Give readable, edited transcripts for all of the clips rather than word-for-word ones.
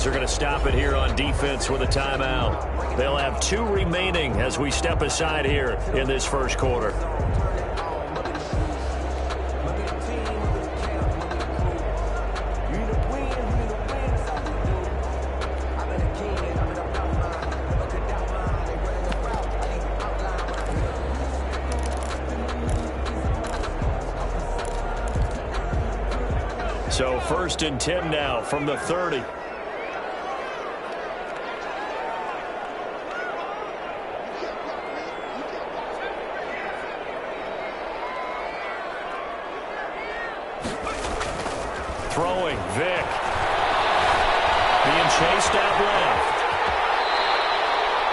Vikings are going to stop it here on defense with a timeout. They'll have 2 remaining as we step aside here in this first quarter. So 1st and 10 now from the 30. Throwing, Vick. Being chased out left.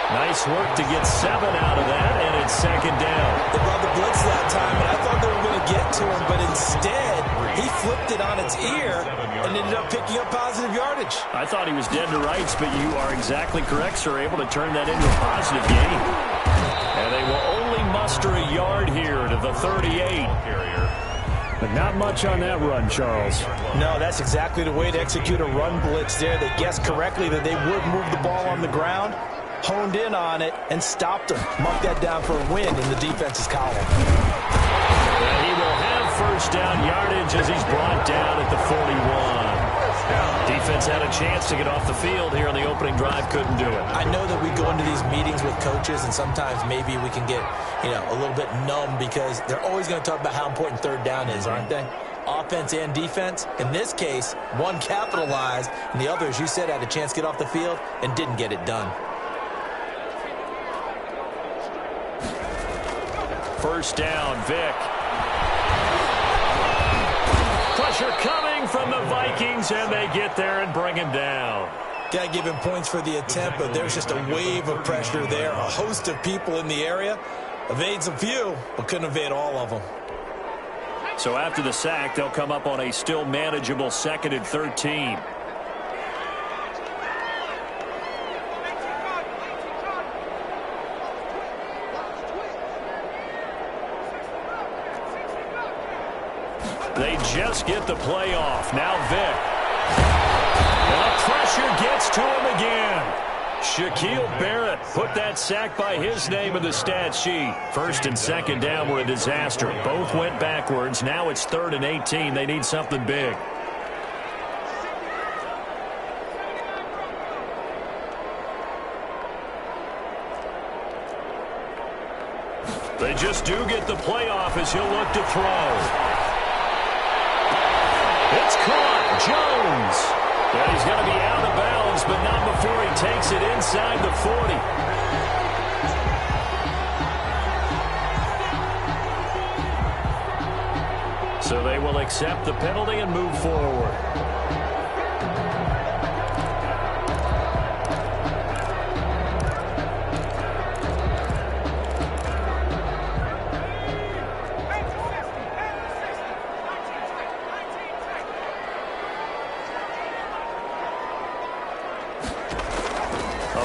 Nice work to get 7 out of that, and it's 2nd down. They brought the blitz that time, and I thought they were going to get to him, but instead, he flipped it on its ear and ended up picking up positive yardage. I thought he was dead to rights, but you are exactly correct, sir. Able to turn that into a positive gain. And they will only muster a yard here to the 38. But not much on that run, Charles. No, that's exactly the way to execute a run blitz there. They guessed correctly that they would move the ball on the ground, honed in on it, and stopped them. Mark that down for a win in the defense's column. And he will have 1st down yardage as he's brought down at the 41. Defense had a chance to get off the field here on the opening drive, couldn't do it. I know that we go into these meetings with coaches, and sometimes maybe we can get, a little bit numb because they're always going to talk about how important 3rd down is, aren't they? Offense and defense. In this case, one capitalized, and the other, as you said, had a chance to get off the field and didn't get it done. 1st down, Vick. Pressure coming from the Vikings, and they get there and bring him down. Got to give him points for the attempt, but there's just a wave of pressure there. A host of people in the area. Evades a few, but couldn't evade all of them. So after the sack, they'll come up on a still manageable 2nd and 13. They just get the play off. Now Vick. And the pressure gets to him again. Shaquille Barrett put that sack by his name in the stat sheet. 1st and 2nd down were a disaster. Both went backwards. Now it's 3rd and 18. They need something big. They just do get the play off as he'll look to throw. It's caught. Jones. And he's going to be out of bounds, but not before he takes it inside the 40. So they will accept the penalty and move forward.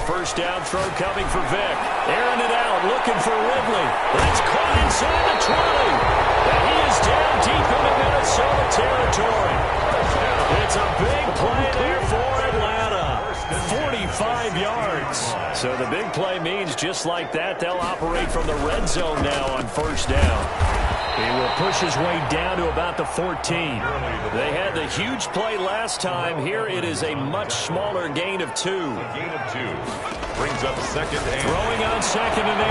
First down throw coming for Vick. Airing it out, looking for Ridley. That's caught inside the 20. And he is down deep into Minnesota territory. It's a big play there for Atlanta. 45 yards. So the big play means just like that, they'll operate from the red zone now on 1st down. He will push his way down to about the 14. They had the huge play last time. Here it is a much smaller gain of 2. Gain of 2. Brings up 2nd and... Throwing on 2nd and 8.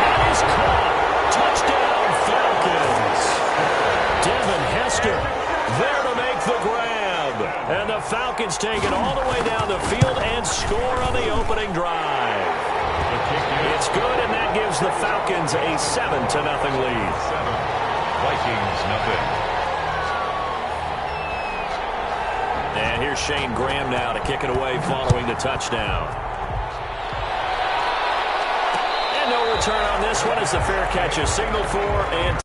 That is caught. Touchdown, Falcons. Devin Hester there to make the grab. And the Falcons take it all the way down the field and score on the opening drive. It's good, and that gives the Falcons a 7-0 lead. 7. Vikings, nothing. And here's Shane Graham now to kick it away following the touchdown. And no return on this one as the fair catch is signaled for. And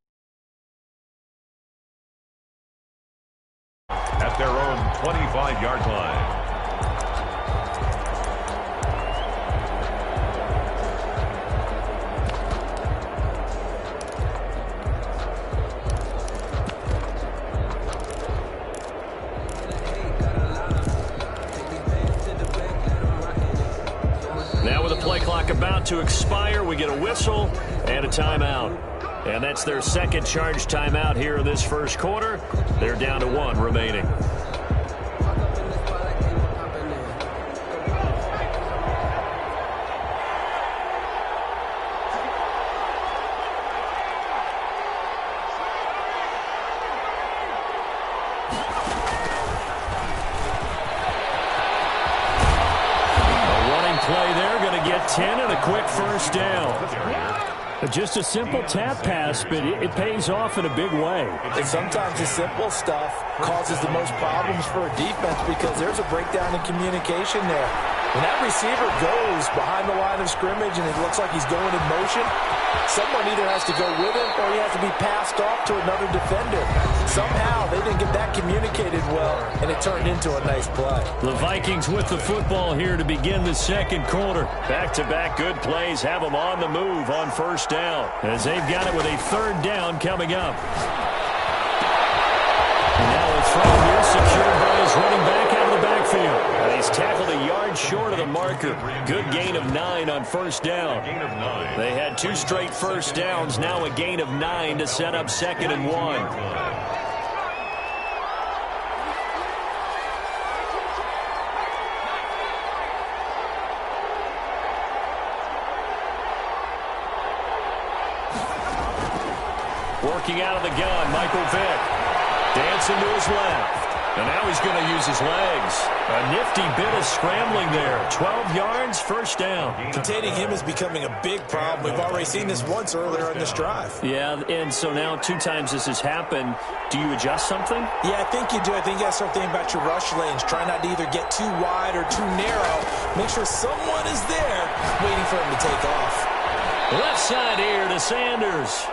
at their own 25-yard line. clock about to expire. We get a whistle and a timeout. And that's their second charge timeout here in this first quarter. They're down to 1 remaining. Play there, going to get 10 and a quick first down. Just a simple tap pass, but it pays off in a big way. And sometimes the simple stuff causes the most problems for a defense because there's a breakdown in communication there. When that receiver goes behind the line of scrimmage and it looks like he's going in motion, someone either has to go with him or he has to be passed off to another defender. Somehow they didn't get that communicated well, and it turned into a nice play. The Vikings with the football here to begin the second quarter. Back-to-back good plays have them on the move on first down as they've got it with a third down coming up. And now a throw here secured by his running back out of the backfield. And he's tackled a yard short of the marker. Good gain of 9 on first down. They had 2 straight first downs, now a gain of 9 to set up 2nd and 1. Working out of the gun, Michael Vick. Dancing to his left. And now he's going to use his legs. A nifty bit of scrambling there. 12 yards, first down. Containing him is becoming a big problem. We've already seen this once earlier in this drive. Yeah, and so now 2 times this has happened. Do you adjust something? Yeah, I think you do. I think you got to start thinking about your rush lanes. Try not to either get too wide or too narrow. Make sure someone is there waiting for him to take off. Left side here to Sanders.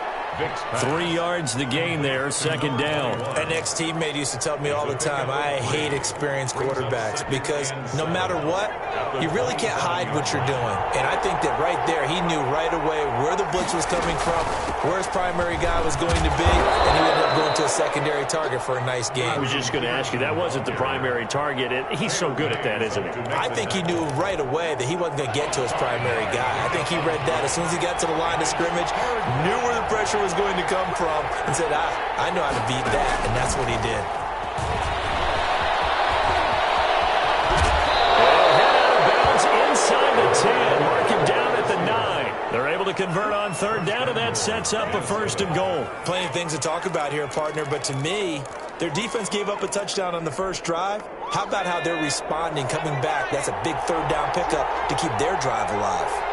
3 yards the gain there, 2nd down. An ex-teammate used to tell me all the time, I hate experienced quarterbacks because no matter what, you really can't hide what you're doing. And I think that right there, he knew right away where the blitz was coming from, where his primary guy was going to be, and he ended up going to a secondary target for a nice game. I was just going to ask you, that wasn't the primary target. He's so good at that, isn't he? I think he knew right away that he wasn't going to get to his primary guy. I think he read that as soon as he got to the line of scrimmage, knew where the pressure was going to come from, and said, I know how to beat that, and that's what he did. Head out of bounds inside the 10. Mark him down at the 9. They're able to convert on 3rd down, and that sets up a 1st and goal. Plenty of things to talk about here, partner, but to me, their defense gave up a touchdown on the first drive. How about how they're responding, coming back? That's a big 3rd down pickup to keep their drive alive.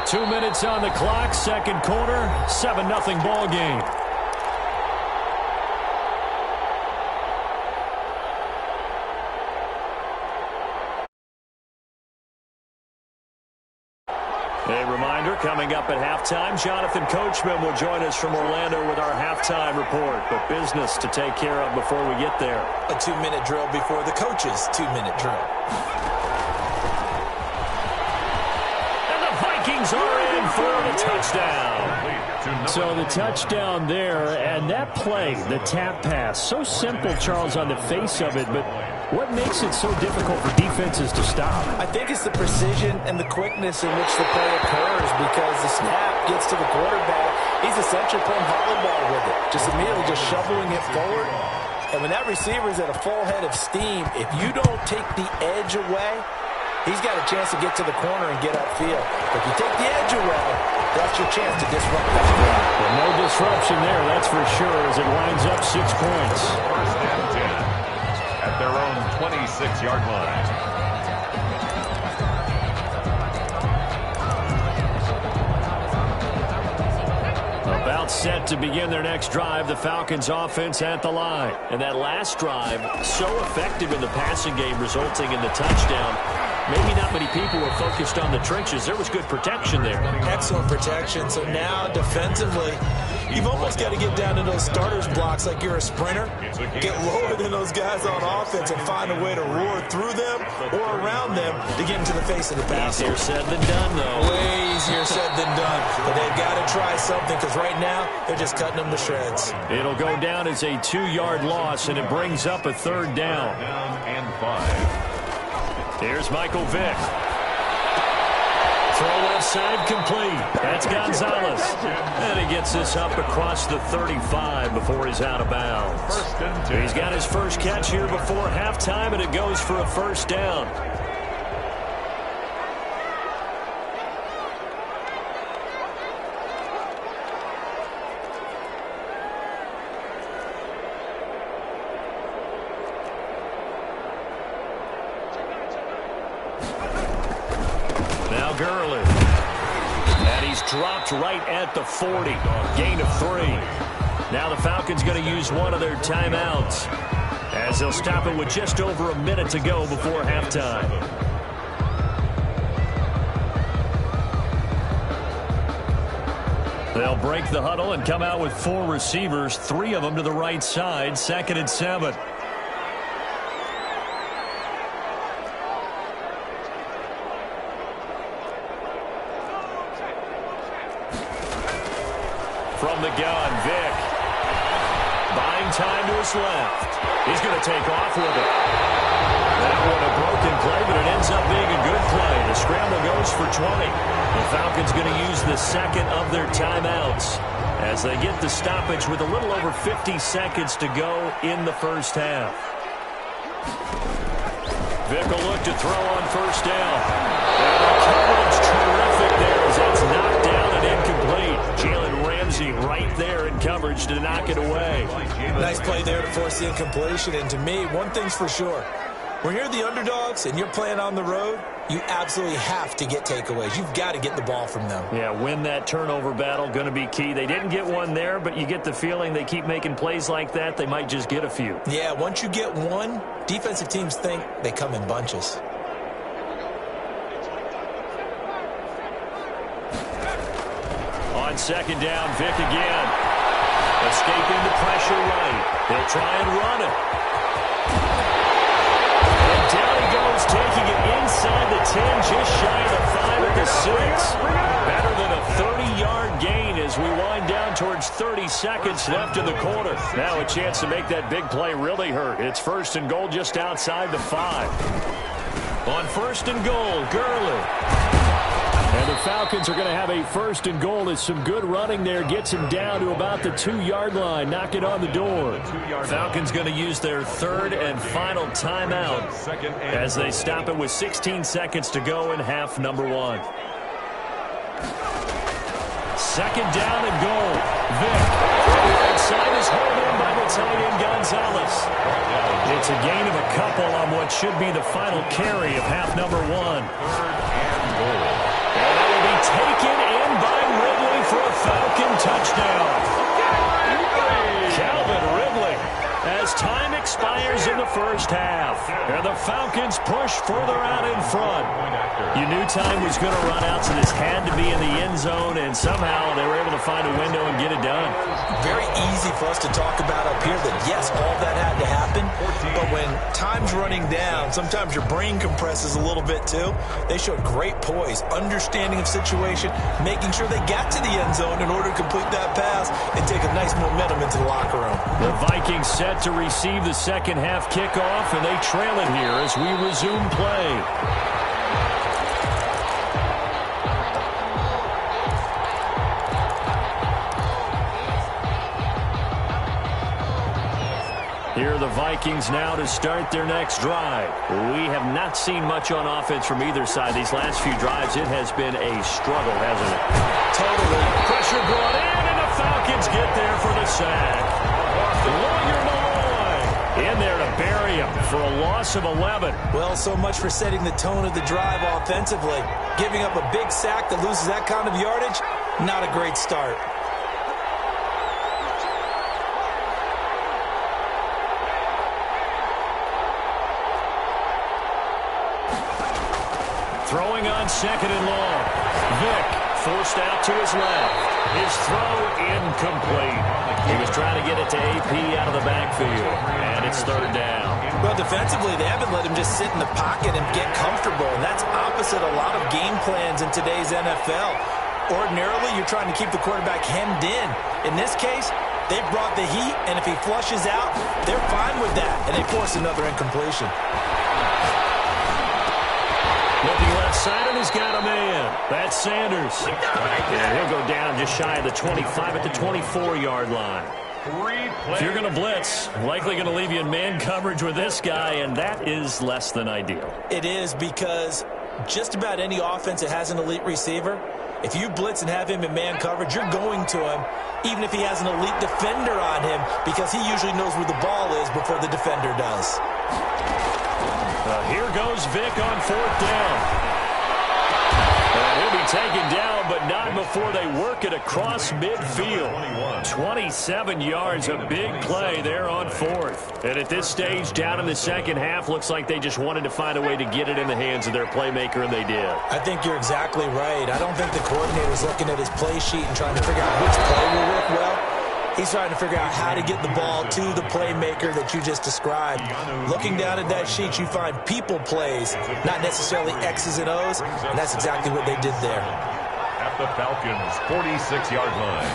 2 minutes on the clock, second quarter, 7-0 ball game. A reminder, coming up at halftime, Jonathan Coachman will join us from Orlando with our halftime report. But business to take care of before we get there. A 2-minute drill before the coach's 2-minute drill. Are in for the touchdown. So the touchdown there, and that play, the tap pass, so simple, Charles, on the face of it, but what makes it so difficult for defenses to stop? I think it's the precision and the quickness in which the play occurs because the snap gets to the quarterback. He's essentially playing volleyball with it, just immediately just shoveling it forward. And when that receiver is at a full head of steam, if you don't take the edge away, he's got a chance to get to the corner and get upfield. If you take the edge away, that's your chance to disrupt that play. Well, no disruption there, that's for sure, as it winds up 6 points. 1st and 10 at their own 26-yard line. About set to begin their next drive, the Falcons offense at the line. And that last drive, so effective in the passing game, resulting in the touchdown. Maybe not many people were focused on the trenches. There was good protection there. Excellent protection. So now defensively, you've almost got to get down to those starters blocks like you're a sprinter. Get lower than those guys on offense and find a way to roar through them or around them to get into the face of the passer. Easier said than done, though. Way easier said than done. But they've got to try something because right now they're just cutting them to shreds. It'll go down as a 2-yard loss, and it brings up a 3rd down. Down and 5. Here's Michael Vick. Throw left side complete. That's Gonzalez. And he gets this up across the 35 before he's out of bounds. He's got his first catch here before halftime, and it goes for a first down. Dropped right at the 40. Gain of 3. Now the Falcons going to use one of their timeouts as they'll stop it with just over a minute to go before halftime. They'll break the huddle and come out with 4 receivers, 3 of them to the right side, 2nd and 7. From the gun, Vick. Buying time to his left. He's going to take off with it. That one a broken play, but it ends up being a good play. The scramble goes for 20. The Falcons going to use the second of their timeouts as they get the stoppage with a little over 50 seconds to go in the first half. Vick will look to throw on first down. And the coverage terrific there as that's knocked down and incomplete. Jalen Ramsey right there in coverage to knock it away. Nice play there to force the incompletion. And to me, one thing's for sure. When you're the underdogs and you're playing on the road, you absolutely have to get takeaways. You've got to get the ball from them. Yeah, win that turnover battle, going to be key. They didn't get one there, but you get the feeling they keep making plays like that, they might just get a few. Yeah, once you get one, defensive teams think they come in bunches. On second down, Vick again. Escaping the pressure right. They'll try and run it. And down he goes, taking it inside the 10, just shy of the 5 at the 6. Better than a 30-yard gain as we wind down towards 30 seconds left in the quarter. Now a chance to make that big play really hurt. It's 1st and goal just outside the 5. On 1st and goal, Gurley. And the Falcons are going to have a 1st and goal as some good running there gets him down to about the 2-yard line. Knock it on the door. Falcons going to use their 3rd and final timeout as they stop it with 16 seconds to go in half number 1. 2nd down and goal. Vick. Right side is held in by the tight end Gonzalez. It's a gain of a couple on what should be the final carry of half number 1. 3rd and goal. Taken in by Ridley for a Falcon touchdown. Calvin Ridley as time expires in the first half. And the Falcons push further out in front. You knew time was going to run out, so this had to be in the end zone, and somehow they were able to find a window and get it done. Very easy for us to talk about up here that, yes, all that had to happen, but when time's running down, sometimes your brain compresses a little bit too. They showed great poise, understanding of situation, making sure they got to the end zone in order to complete that pass and take a nice momentum into the locker room. The Vikings set to receive the second half kickoff, and they trail it here as we resume play. Here are the Vikings now to start their next drive. We have not seen much on offense from either side. These last few drives, it has been a struggle, hasn't it? Totally. Pressure brought in, and the Falcons get there for the sack. Lawyer Malloy in there to bury him for a loss of 11. Well, so much for setting the tone of the drive offensively. Giving up a big sack that loses that kind of yardage, not a great start. Throwing on 2nd and long. Vick forced out to his left. His throw incomplete. He was trying to get it to AP out of the backfield, and it's 3rd down. Well, defensively, they haven't let him just sit in the pocket and get comfortable, and that's opposite a lot of game plans in today's NFL. Ordinarily, you're trying to keep the quarterback hemmed in. In this case, they brought the heat, and if he flushes out, they're fine with that, and they force another incompletion. outside, and he's got a man. That's Sanders. And he'll go down just shy of the 25 at the 24-yard line. If you're going to blitz, likely going to leave you in man coverage with this guy, and that is less than ideal. It is, because just about any offense that has an elite receiver, if you blitz and have him in man coverage, you're going to him, even if he has an elite defender on him, because he usually knows where the ball is before the defender does. Here goes Vic on 4th down. He'll be taken down, but not before they work it across midfield. 27 yards, a big play there on 4th. And at this stage, down in the second half, looks like they just wanted to find a way to get it in the hands of their playmaker, and they did. I think you're exactly right. I don't think the coordinator's looking at his play sheet and trying to figure out which play will work well. He's trying to figure out how to get the ball to the playmaker that you just described. Looking down at that sheet, you find people plays, not necessarily X's and O's, and that's exactly what they did there. At the Falcons' 46-yard line.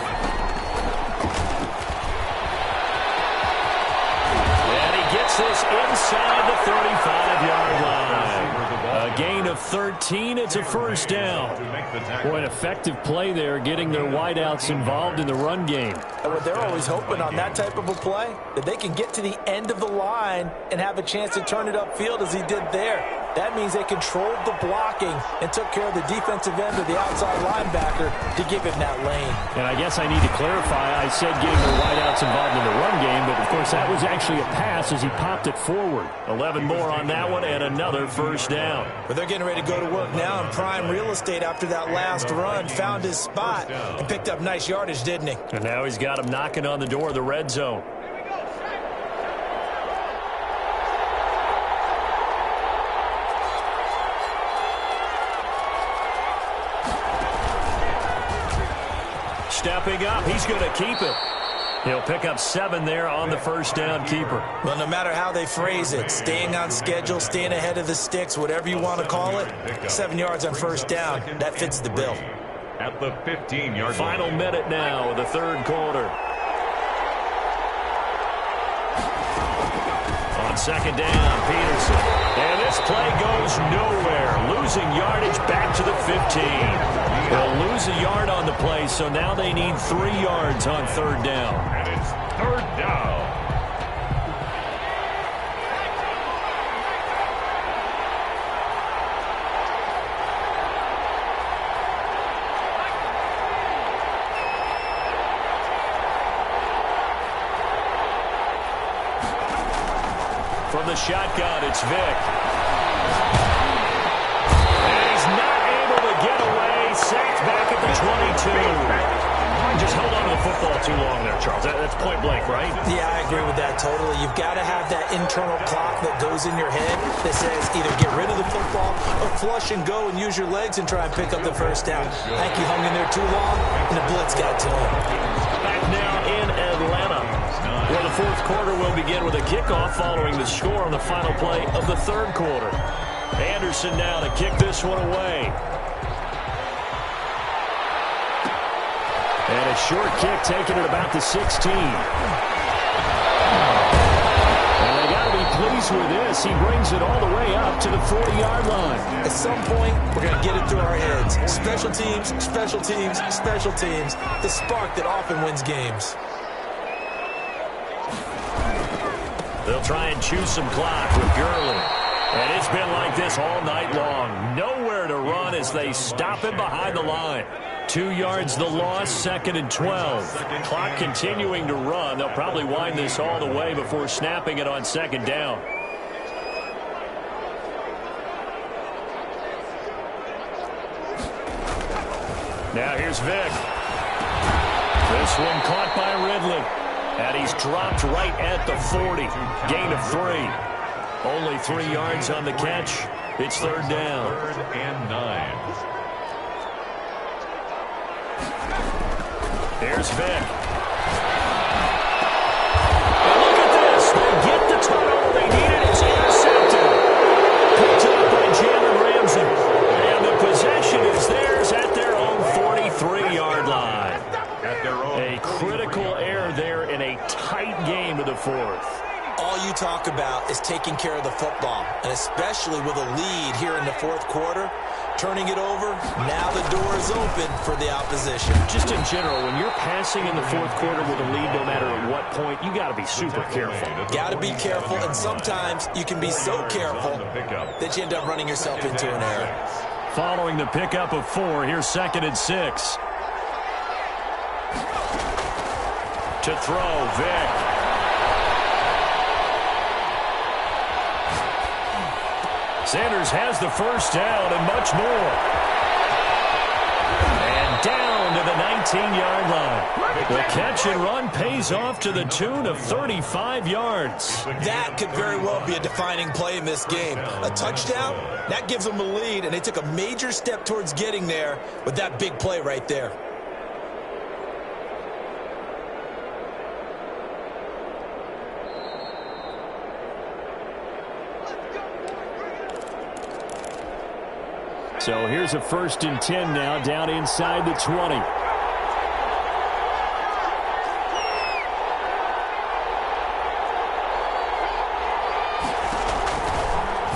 And he gets this inside the 35-yard line. A gain of 13. It's a first down. Boy, an effective play there, getting their wideouts involved in the run game. And what they're always hoping on that type of a play, that they can get to the end of the line and have a chance to turn it upfield as he did there. That means they controlled the blocking and took care of the defensive end or the outside linebacker to give him that lane. And I guess I need to clarify, I said getting their wideouts involved in the run game, but of course that was actually a pass as he popped it forward. 11 more on that one and another first down. But they're getting ready to go to work now in prime real estate after that last run. Found his spot and picked up nice yardage, didn't he? And now he's got him knocking on the door of the red zone. Stepping up, he's going to keep it. He'll pick up 7 there on the first down keeper. Well, no matter how they phrase it, staying on schedule, staying ahead of the sticks, whatever you want to call it, 7 yards on first down, that fits the bill. At the 15-yard line. Final minute now of the third quarter. On second down, Peterson. And this play goes nowhere. Losing yardage back to the 15. They'll lose a yard on the play, so now they need 3 yards on third down. And it's third down. From the shotgun, it's Vic. And he's not able to get away. Sacked back at the 22. Just held on to the football too long there, Charles. That's point blank, right? Yeah, I agree with that totally. You've got to have that internal clock that goes in your head that says either get rid of the football or flush and go and use your legs and try and pick up the first down. I think he hung in there too long, and the blitz got to him. Back now in Atlanta, where the fourth quarter will begin with a kickoff following the score on the final play of the third quarter. Anderson now to kick this one away. And a short kick taken at about the 16. And they got to be pleased with this. He brings it all the way up to the 40-yard line. At some point, we're going to get it through our heads. Special teams, special teams, special teams. The spark that often wins games. They'll try and choose some clock with Gurley. And it's been like this all night long. Nowhere to run as they stop him behind the line. 2 yards the loss, 2nd and 12. Clock continuing to run. They'll probably wind this all the way before snapping it on second down. Now here's Vic. This one caught by Ridley. And he's dropped right at the 40. Gain of 3. Only 3 yards on the catch. It's third down. 3rd and 9. Here's Vic. And look at this. They get the turnover they needed. It's intercepted. Picked up by Jalen Ramsey. And the possession is theirs at their own 43-yard line. A critical error there in a tight game of the fourth. All you talk about is taking care of the football, and especially with a lead here in the fourth quarter, turning it over. Now the door is open for the opposition. Just in general, when you're passing in the fourth quarter with a lead, no matter at what point, you got to be super careful. Got to be careful, and sometimes you can be so careful that you end up running yourself into an error. Following the pickup of 4, here's 2nd and 6. To throw, Vic. Sanders has the first down and much more. And down to the 19-yard line. The catch and run pays off to the tune of 35 yards. That could very well be a defining play in this game. A touchdown, that gives them a lead, and they took a major step towards getting there with that big play right there. So here's a 1st and 10 now, down inside the 20.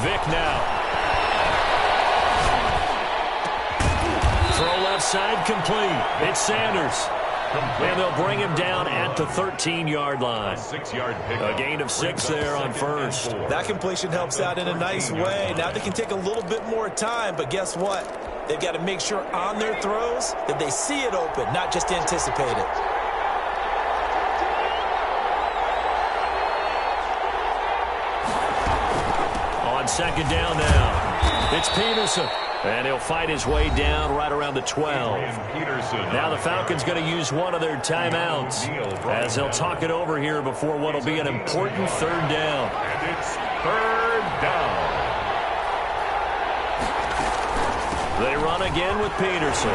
Vic now. Throw left side complete. It's Sanders. And they'll bring him down at the 13-yard line. A gain of 6 there on first. That completion helps out in a nice way. Now they can take a little bit more time, but guess what? They've got to make sure on their throws that they see it open, not just anticipate it. On 2nd down now, it's Peterson. And he'll fight his way down right around the 12. Now the Falcons going to use one of their timeouts as they'll talk it over here before what will be an important 3rd down. And it's 3rd down. They run again with Peterson.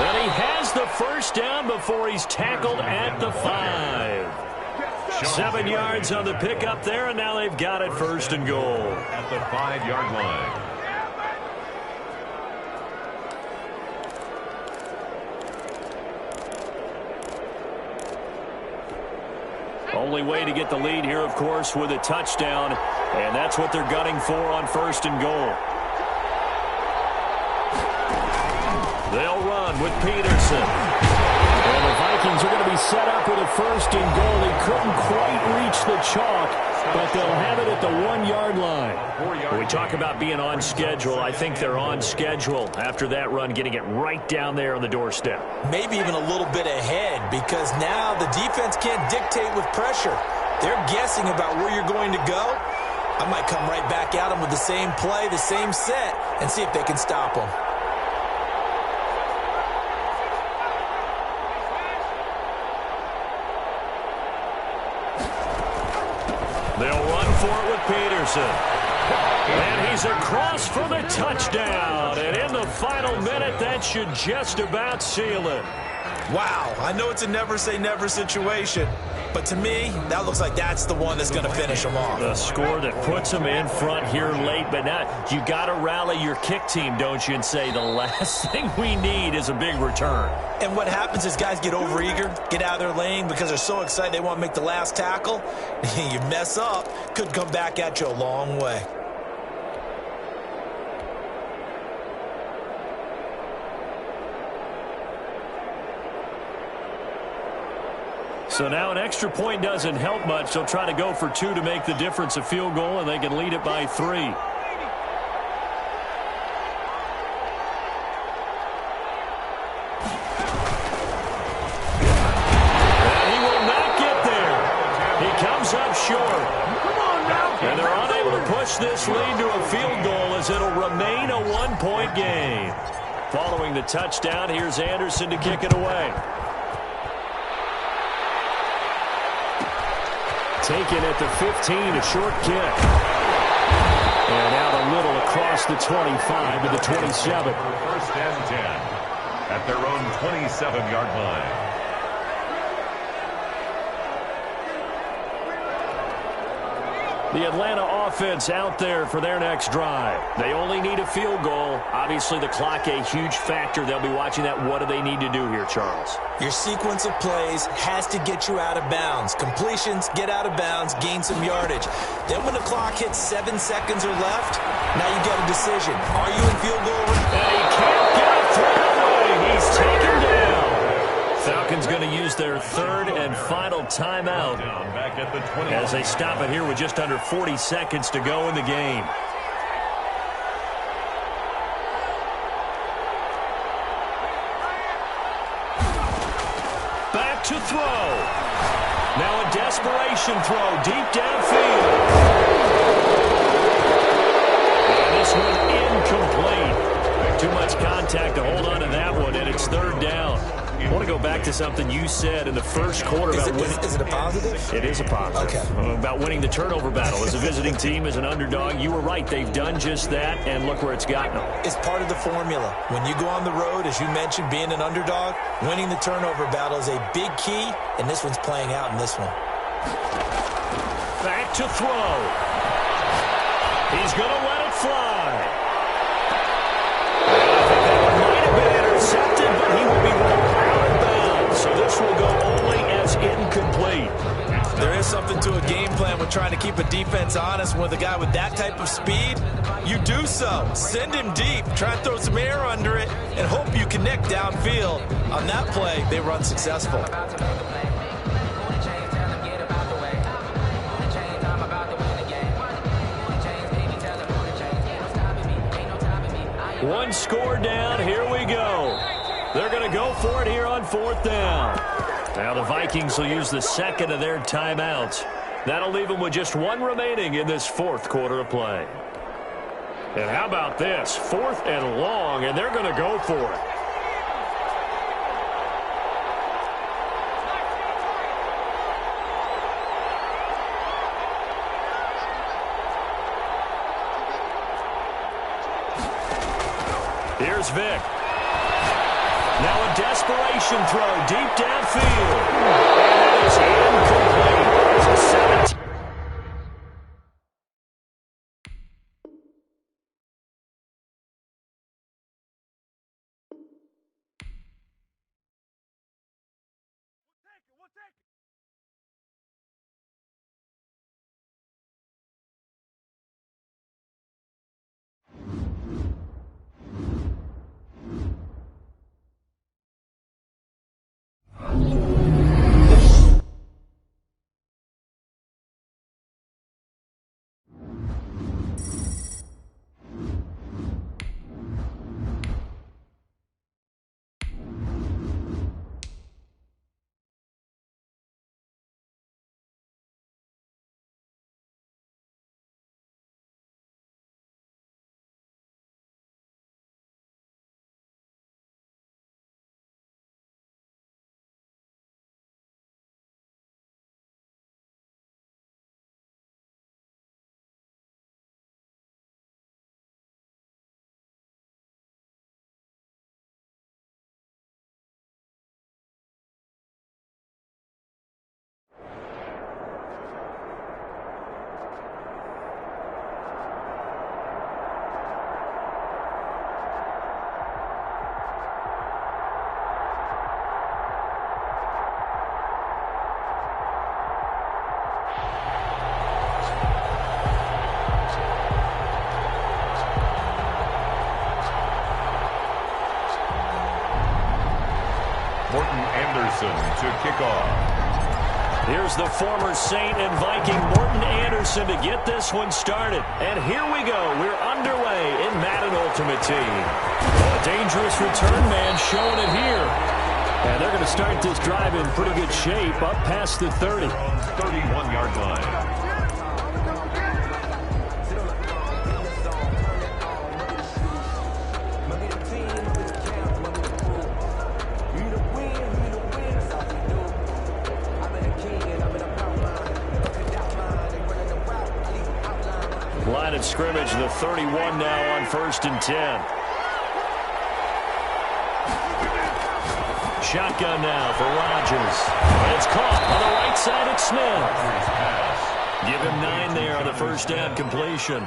And he has the first down before he's tackled at the 5. 7 yards on the pickup there, and now they've got it 1st and goal. At the 5-yard line. Only way to get the lead here, of course, with a touchdown, and that's what they're gunning for on 1st and goal. They'll run with Peterson. And the Vikings are going to be set up with a 1st and goal. They couldn't quite reach the chalk, but they'll have it at the 1-yard line. When we talk about being on schedule, I think they're on schedule after that run, getting it right down there on the doorstep. Maybe even a little bit ahead, because now the defense can't dictate with pressure. They're guessing about where you're going to go. I might come right back at them with the same play, the same set, and see if they can stop them. They'll run for it with Peterson. And he's across for the touchdown. And in the final minute, that should just about seal it. Wow, I know it's a never-say-never situation, but to me, that looks like that's the one that's going to finish them off. The score that puts them in front here late, but now you got to rally your kick team, don't you, and say the last thing we need is a big return. And what happens is guys get overeager, get out of their lane because they're so excited they want to make the last tackle. You mess up, could come back at you a long way. So now an extra point doesn't help much. They'll try to go for 2 to make the difference a field goal, and they can lead it by 3. And he will not get there. He comes up short. And they're unable to push this lead to a field goal as it'll remain a 1-point game. Following the touchdown, here's Anderson to kick it away. Taken at the 15, a short kick. And out a little across the 25 to the 27. 1st and 10 at their own 27-yard line. The Atlanta offense out there for their next drive. They only need a field goal. Obviously, the clock a huge factor. They'll be watching that. What do they need to do here, Charles? Your sequence of plays has to get you out of bounds. Completions, get out of bounds, gain some yardage. Then when the clock hits 7 seconds or left, now you got a decision. Are you in field goal range? And he can't get a throwaway. He's taken down. Falcons going to use their third and final timeout as they stop it here with just under 40 seconds to go in the game. Back to throw. Now a desperation throw deep downfield. And this one incomplete. Too much contact to hold on to that one, and it's third down. I want to go back to something you said in the first quarter about winning. Is it a positive? It is a positive. Okay. About winning the turnover battle as a visiting team, as an underdog. You were right. They've done just that, and look where it's gotten them. It's part of the formula. When you go on the road, as you mentioned, being an underdog, winning the turnover battle is a big key, and this one's playing out in this one. Back to throw. He's going to let it fly. Might have been intercepted, but he will be ruled out of bounds. So this will go only as incomplete. There is something to a game plan with trying to keep a defense honest. With a guy with that type of speed, you do so. Send him deep. Try and throw some air under it and hope you connect downfield. On that play, they run successful. One score down. Here we go. They're going to go for it here on fourth down. Now the Vikings will use the second of their timeouts. That'll leave them with just one remaining in this fourth quarter of play. And how about this? Fourth and long, and they're going to go for it. Here's Vic. Now a desperation throw deep downfield. And it is incomplete. It's a 17. To kick off. Here's the former Saint and Viking Morton Anderson to get this one started. And here we go. We're underway in Madden Ultimate Team. A dangerous return man showing it here. And they're going to start this drive in pretty good shape up past the 30. 31-yard line. Line of scrimmage, the 31 now on 1st and 10. Shotgun now for Rodgers. And it's caught on the right side. It's Smith. Give him 9 there on the first down completion.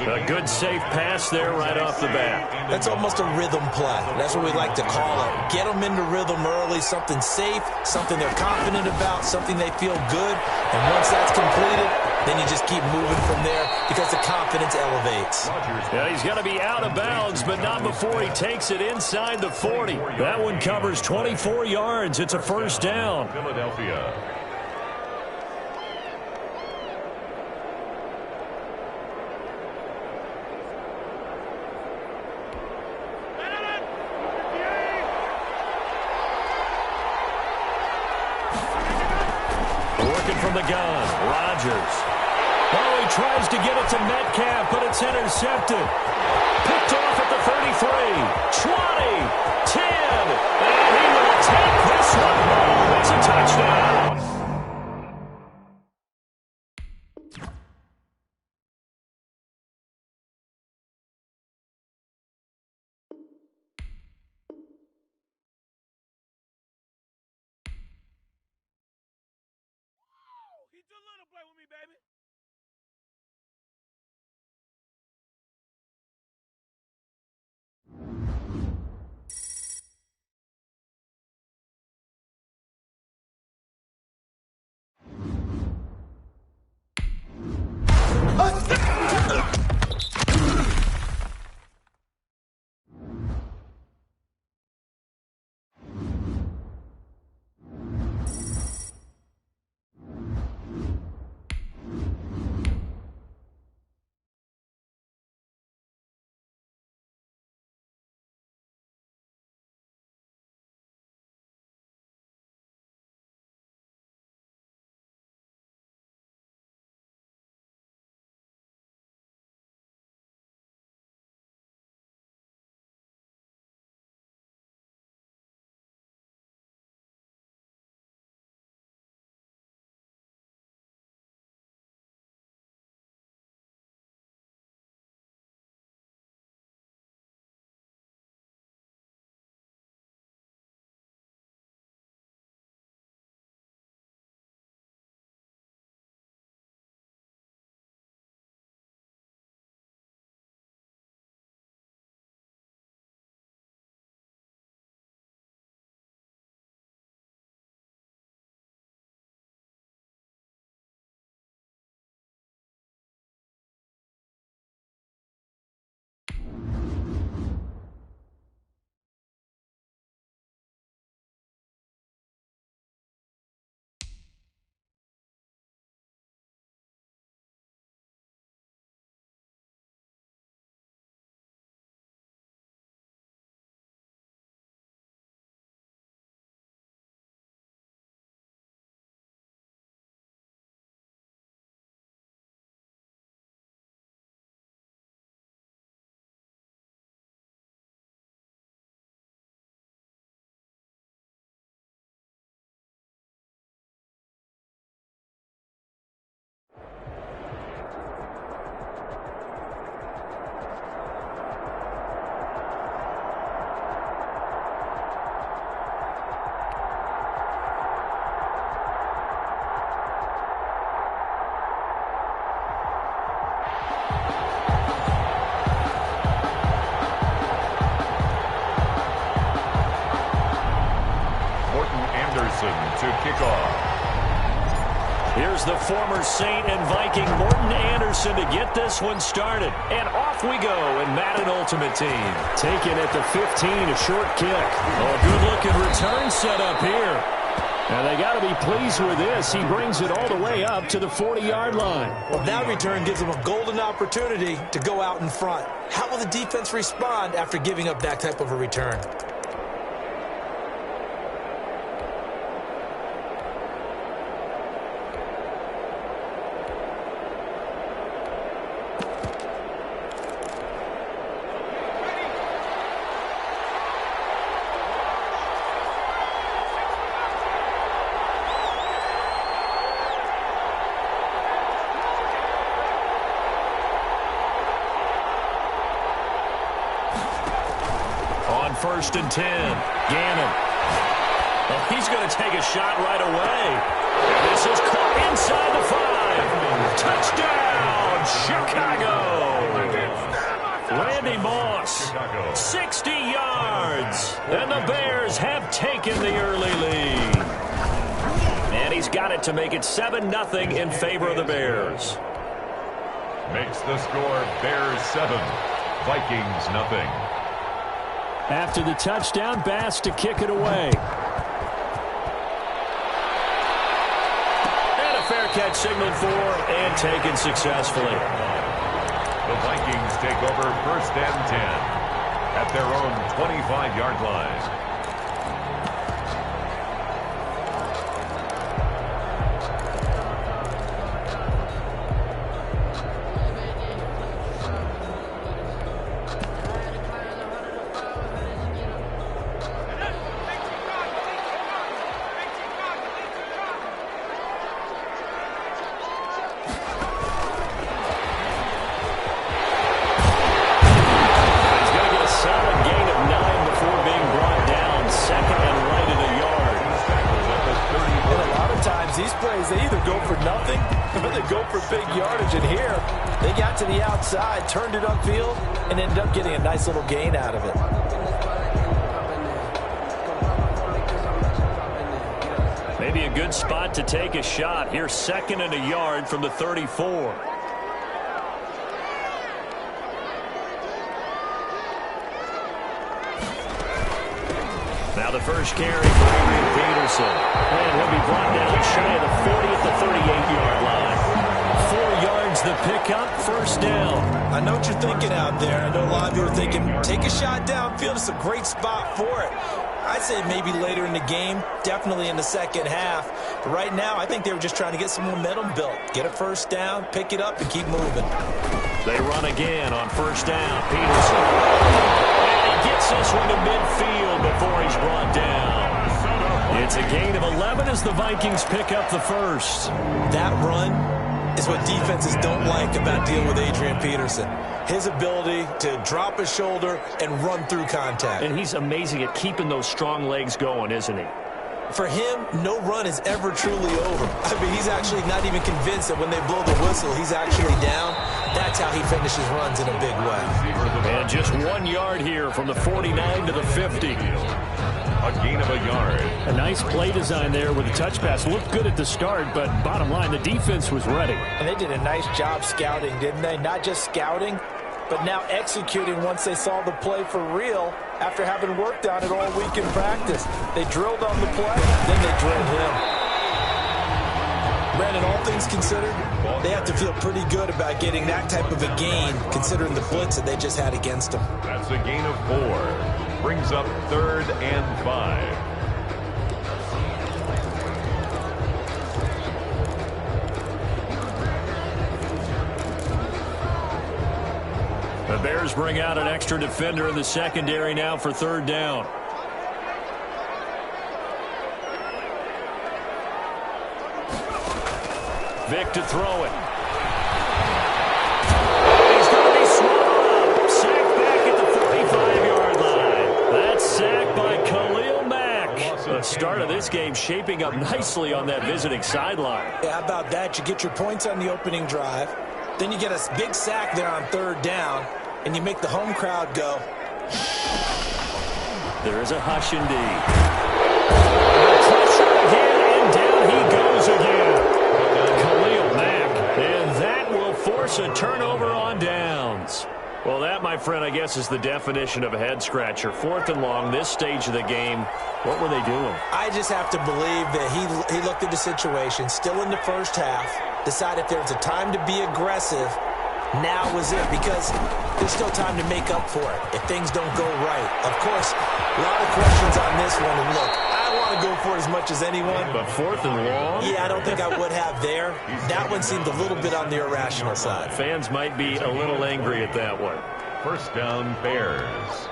A good, safe pass there right off the bat. That's almost a rhythm play. That's what we like to call it. Get them into rhythm early, something safe, something they're confident about, something they feel good. And once that's completed, then you just keep moving from there because the confidence elevates. Yeah, he's got to be out of bounds, but not before he takes it inside the 40. That one covers 24 yards. It's a first down. Philadelphia. From the gun, Rodgers. Oh, he tries to get it to Metcalf, but it's intercepted. Picked off at the 33, 20, 10, and he will take this one home. It's a touchdown. To kick off. Here's the former Saint and Viking Morton Anderson to get this one started. And off we go in Madden Ultimate Team. Taken at the 15, a short kick. Oh, a good-looking return set up here. And they got to be pleased with this. He brings it all the way up to the 40-yard line. Well, that return gives them a golden opportunity to go out in front. How will the defense respond after giving up that type of a return? First and 10. Gannon. Oh, he's going to take a shot right away. And this is caught inside the 5. Touchdown, Chicago! Randy Moss, 60 yards. And the Bears have taken the early lead. And he's got it to make it 7-0 in favor of the Bears. Makes the score Bears 7, Vikings nothing. After the touchdown, Bass to kick it away. And a fair catch signaled for and taken successfully. The Vikings take over 1st and 10 at their own 25-yard line. They either go for nothing or they go for big yardage. And here, they got to the outside, turned it upfield, and ended up getting a nice little gain out of it. Maybe a good spot to take a shot. Here's 2nd and a yard from the 34. Now the first carry for Adrian Peterson. And he'll be brought down shy of the 40 at the 38-yard line. 4 yards the pickup, 1st down. I know what you're thinking out there. I know a lot of you are thinking, take a shot downfield. It's a great spot for it. I'd say maybe later in the game, definitely in the second half. But right now, I think they were just trying to get some momentum built. Get a 1st down, pick it up, and keep moving. They run again on 1st down. Peterson. Gets this one to midfield before he's brought down. It's a gain of 11 as the Vikings pick up the 1st. That run is what defenses don't like about dealing with Adrian Peterson. His ability to drop his shoulder and run through contact. And he's amazing at keeping those strong legs going, isn't he? For him, no run is ever truly over. I mean, he's actually not even convinced that when they blow the whistle, he's actually down. That's how he finishes runs in a big way. And just 1 yard here from the 49 to the 50. A gain of a yard. A nice play design there with the touch pass. Looked good at the start, but bottom line, the defense was ready. And they did a nice job scouting, didn't they? Not just scouting, but now executing once they saw the play for real after having worked on it all week in practice. They drilled on the play, then they drilled him. Brandon, all things considered, they have to feel pretty good about getting that type of a gain, considering the blitz that they just had against them. That's a gain of 4. Brings up 3rd and 5. The Bears bring out an extra defender in the secondary now for 3rd down. Vick to throw it. He's going to be swallowed up. Sacked back at the 45-yard line. That's sacked by Khalil Mack. The start of this game shaping up nicely on that visiting sideline. Yeah, how about that? You get your points on the opening drive. Then you get a big sack there on 3rd down, and you make the home crowd go. There is a hush indeed. Pressure again, and down he goes again. Khalil Mack, and that will force a turnover on downs. Well, that, my friend, I guess is the definition of a head-scratcher. 4th and long, this stage of the game. What were they doing? I just have to believe that he looked at the situation, still in the first half, decided if there was a time to be aggressive, now was it, because there's still time to make up for it if things don't go right. Of course, a lot of questions on this one, and look, I want to go for it as much as anyone. But 4th and long? Yeah, I don't think I would have there. That one seemed a little bit on the irrational side. Fans might be a little angry at that one. 1st down, Bears.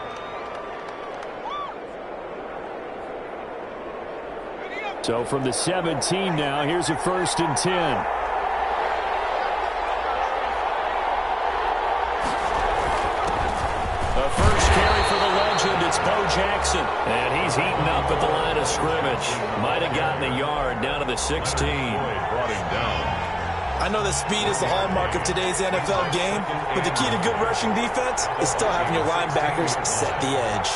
So from the 17 now, here's a 1st and 10. The first carry for the legend, it's Bo Jackson. And he's heating up at the line of scrimmage. Might have gotten a yard down to the 16. Brought him down. I know that speed is the hallmark of today's NFL game, but the key to good rushing defense is still having your linebackers set the edge.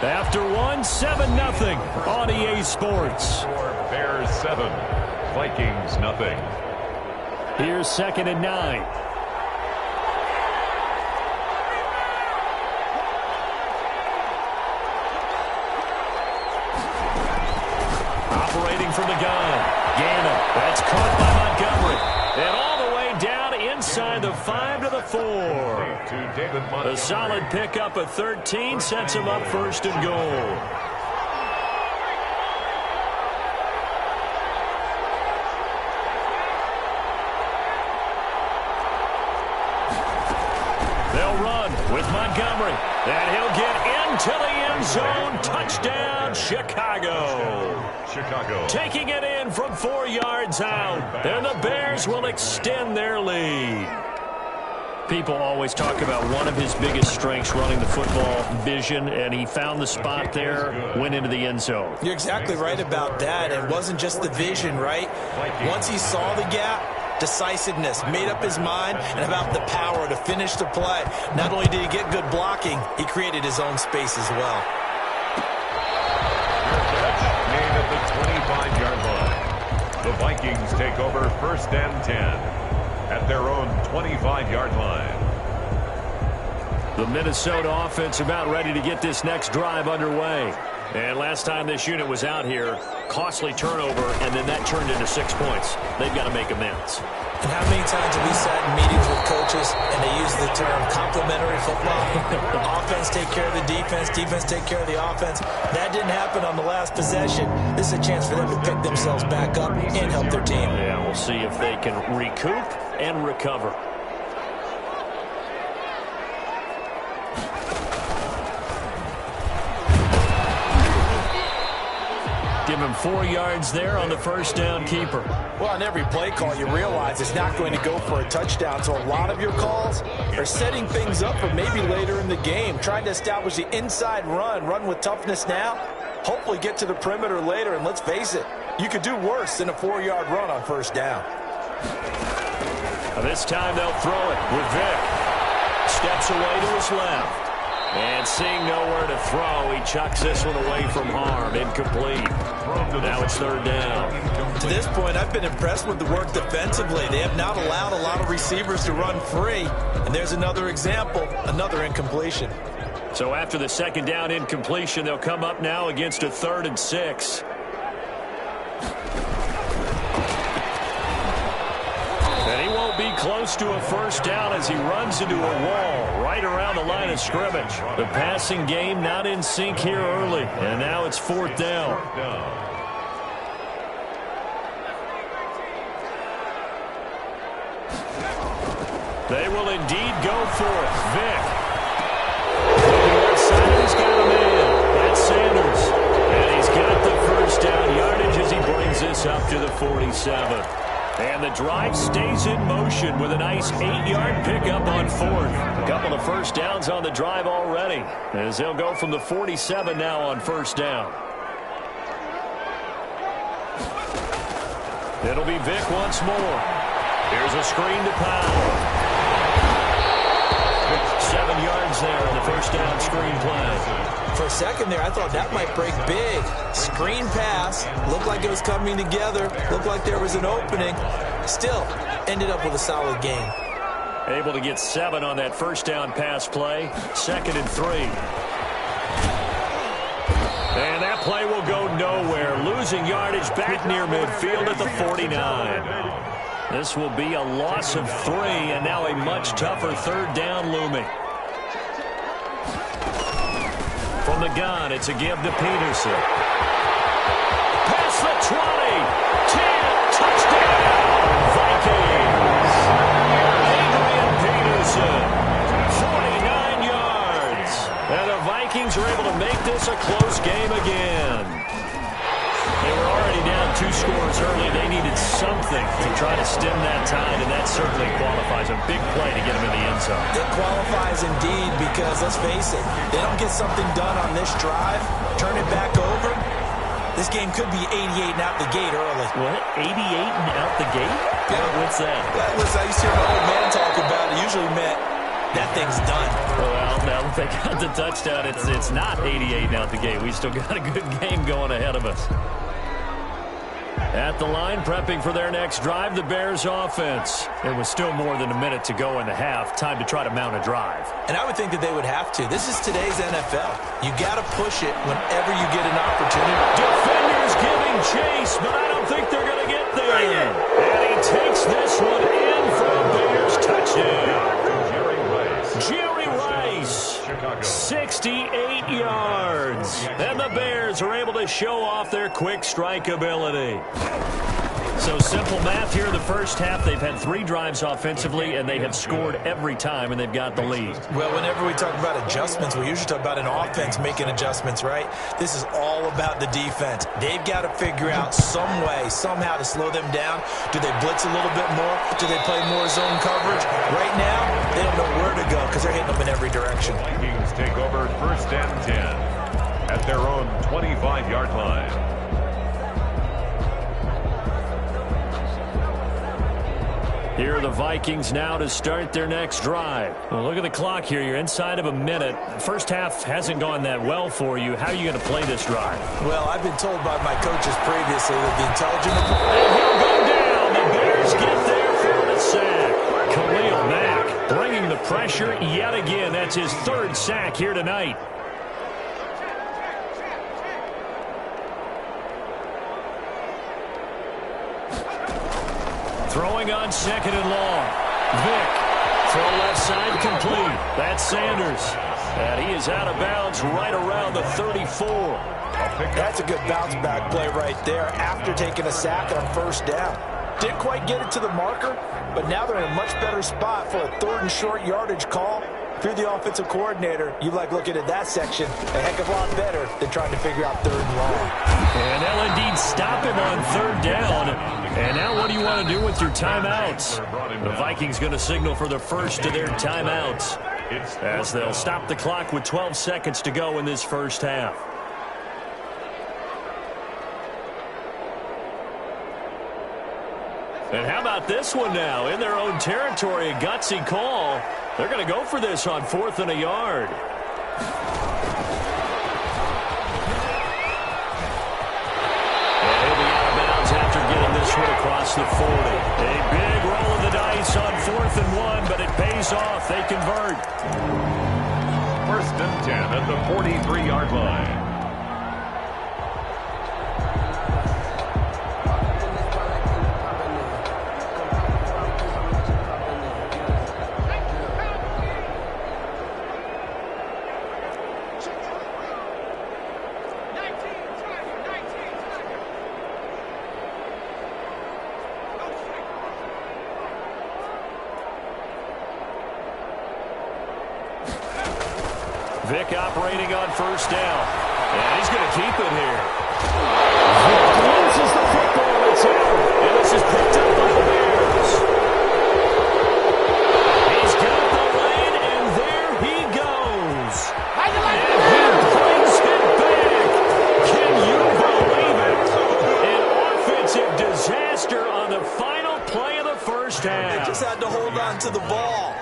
After one, 7-0 on EA Sports. Bears 7, Vikings nothing. Here's 2nd and 9. Operating from the gun. Gannon. That's caught by Montgomery. And all the way down inside the 5 to the 4. A solid pickup of 13 sets him up 1st and goal. They'll run with Montgomery. And he'll get into the end zone. Touchdown, Chicago. Taking it in from 4 yards out. And the Bears will extend their lead. People always talk about one of his biggest strengths running the football, vision, and he found the spot there, went into the end zone. You're exactly right about that. It wasn't just the vision, right? Once he saw the gap, decisiveness, made up his mind, and about the power to finish the play. Not only did he get good blocking, he created his own space as well. Made at the 25-yard line. The Vikings take over 1st and 10 at their own 25-yard line. The Minnesota offense about ready to get this next drive underway. And last time this unit was out here, costly turnover, and then that turned into 6 points. They've got to make amends. And how many times have we sat in meetings with coaches and they use the term complementary football? Offense take care of the defense, defense take care of the offense. That didn't happen on the last possession. This is a chance for them to pick themselves back up and help their team. Yeah, we'll see if they can recoup and recover. Give him 4 yards there on the 1st down keeper. Well, on every play call, you realize it's not going to go for a touchdown. So a lot of your calls are setting things up for maybe later in the game, trying to establish the inside run with toughness now, hopefully get to the perimeter later. And let's face it, you could do worse than a 4-yard run on 1st down. Now this time they'll throw it with Vic. Steps away to his left. And seeing nowhere to throw, he chucks this one away from harm. Incomplete. Now it's 3rd down. To this point, I've been impressed with the work defensively. They have not allowed a lot of receivers to run free. And there's another example, another incompletion. So after the 2nd down incompletion, they'll come up now against a 3rd and 6. And he won't be close to a 1st down as he runs into a wall right around the line of scrimmage. The passing game not in sync here early. And now it's 4th down. They will indeed go for it. Vic. He's got a man. That's Sanders. And he's got the 1st down yardage as he brings this up to the 47. And the drive stays in motion with a nice 8-yard pickup on 4th. A couple of 1st downs on the drive already, as they'll go from the 47 now on 1st down. It'll be Vic once more. Here's a screen to Powell. 7 yards there on the 1st down screen play. For a second there, I thought that might break big. Screen pass. Looked like it was coming together. Looked like there was an opening. Still, ended up with a solid gain. Able to get 7 on that 1st down pass play. 2nd and 3. And that play will go nowhere. Losing yardage back near midfield at the 49. This will be a loss of 3, and now a much tougher 3rd down looming. From the gun, it's a give to Peterson. Past the 20, 10, touchdown, Vikings. Adrian Peterson, 49 yards. And the Vikings are able to make this a close game again. They were already down 2 scores early. They needed something to try to stem that tide, and that certainly qualifies. A big play to get them in the end zone. It qualifies indeed because, let's face it, they don't get something done on this drive, turn it back over. This game could be 88 and out the gate early. What? 88 and out the gate? Yeah. What's that? That was, I used to hear my old man talk about it. Usually meant that thing's done. Well, now that they got the touchdown, it's not 88 and out the gate. We still got a good game going ahead of us. At the line, prepping for their next drive, the Bears offense. It was still more than a minute to go in the half. Time to try to mount a drive. And I would think that they would have to. This is today's NFL. You got to push it whenever you get an opportunity. Defenders giving chase, but I don't think they're going to get there. And he takes this one in for a Bears touchdown. Jerry Rice, 68 yards. And the Bears are able to show off their quick strike ability. So simple math here in the first half. They've had 3 drives offensively, and they have scored every time, and they've got the lead. Well, whenever we talk about adjustments, we usually talk about an offense making adjustments, right? This is all about the defense. They've got to figure out some way, somehow to slow them down. Do they blitz a little bit more? Do they play more zone coverage? Right now, they don't know where to go because they're hitting them in every direction. Vikings take over 1st and 10 at their own 25-yard line. Here are the Vikings now to start their next drive. Well, look at the clock here. You're inside of a minute. First half hasn't gone that well for you. How are you going to play this drive? Well, I've been told by my coaches previously that the intelligent... And he'll go down. The Bears get there for the sack. Khalil Mack bringing the pressure yet again. That's his 3rd sack here tonight. Throwing on 2nd and long. Vick. Throw left side complete. That's Sanders. And he is out of bounds right around the 34. That's a good bounce back play right there after taking a sack on 1st down. Didn't quite get it to the marker, but now they're in a much better spot for a 3rd and short yardage call. If you're the offensive coordinator, you like looking at that section a heck of a lot better than trying to figure out 3rd and long. And they'll indeed stop him on 3rd down. And now what do you want to do with your timeouts? The Vikings going to signal for the first of their timeouts as they'll stop the clock with 12 seconds to go in this first half. And how about this one now? In their own territory, a gutsy call. They're going to go for this on 4th and a yard. And he'll be out of bounds after getting this one across the 40. A big roll of the dice on 4th and 1, but it pays off. They convert. 1st and 10 at the 43-yard line. Vick operating on 1st down. And he's going to keep it here. Vick loses the football. It's out. And this is picked up by the Bears. He's got the lane, and there he goes. And he brings it back. Can you believe it? An offensive disaster on the final play of the first half. They just had to hold on to the ball.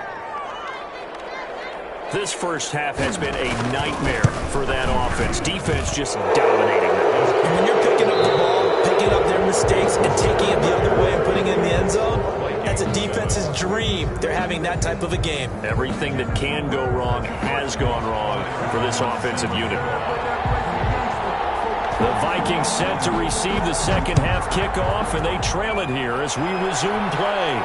This first half has been a nightmare for that offense. Defense just dominating them. And when you're picking up the ball, picking up their mistakes, and taking it the other way and putting it in the end zone, that's a defense's dream. They're having that type of a game. Everything that can go wrong has gone wrong for this offensive unit. The Vikings set to receive the second half kickoff, and they trail it here as we resume play.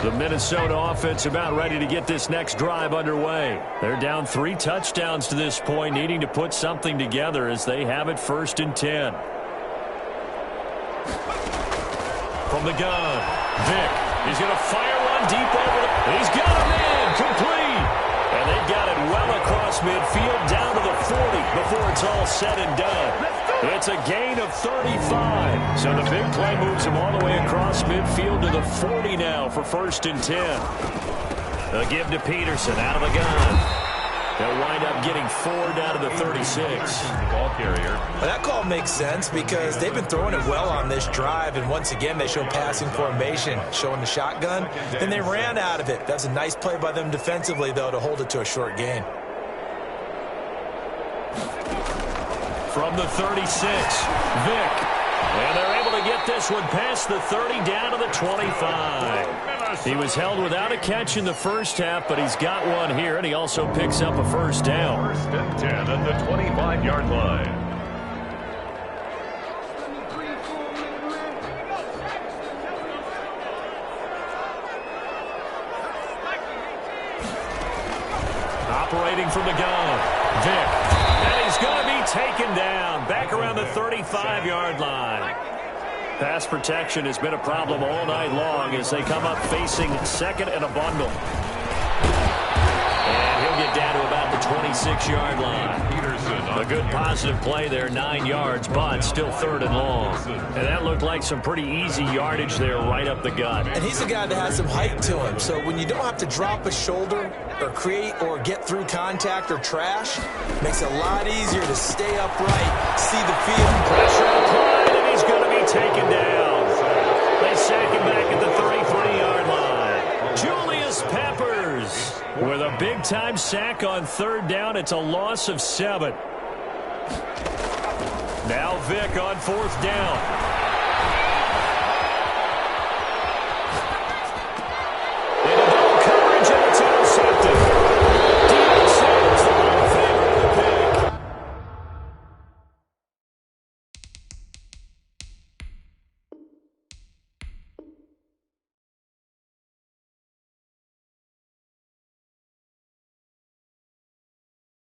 The Minnesota offense about ready to get this next drive underway. They're down 3 touchdowns to this point, needing to put something together as they have it 1st and 10. From the gun, Vic. He's going to fire one deep over the... He's got a man complete. And they've got it well across midfield down to the 40 before it's all said and done. It's a gain of 35. So the big play moves him all the way across midfield to the 40 now for 1st and 10. They'll give to Peterson out of the gun. They'll wind up getting 4 down to the 36. Ball carrier. Well, that call makes sense because they've been throwing it well on this drive, and once again they show passing formation, showing the shotgun. Then they ran out of it. That's a nice play by them defensively, though, to hold it to a short gain. From the 36, Vic. And they're able to get this one past the 30 down to the 25. He was held without a catch in the first half, but he's got one here, and he also picks up a 1st down. 1st and 10 at the 25-yard line. Operating from the gun, Vic. And he's going to be taken down back around the 35-yard line. Pass protection has been a problem all night long as they come up facing 2nd and a bundle. And he'll get down to about the 26-yard line. A good positive play there, 9 yards, but still 3rd and long. And that looked like some pretty easy yardage there right up the gut. And he's a guy that has some height to him, so when you don't have to drop a shoulder or create or get through contact or trash, makes it a lot easier to stay upright, see the field. Pressure applied, and he's going to be taken down. They sack him back at the 33-yard line. Julius Peppers with a big-time sack on 3rd down. It's a loss of 7. Now Vic on 4th down.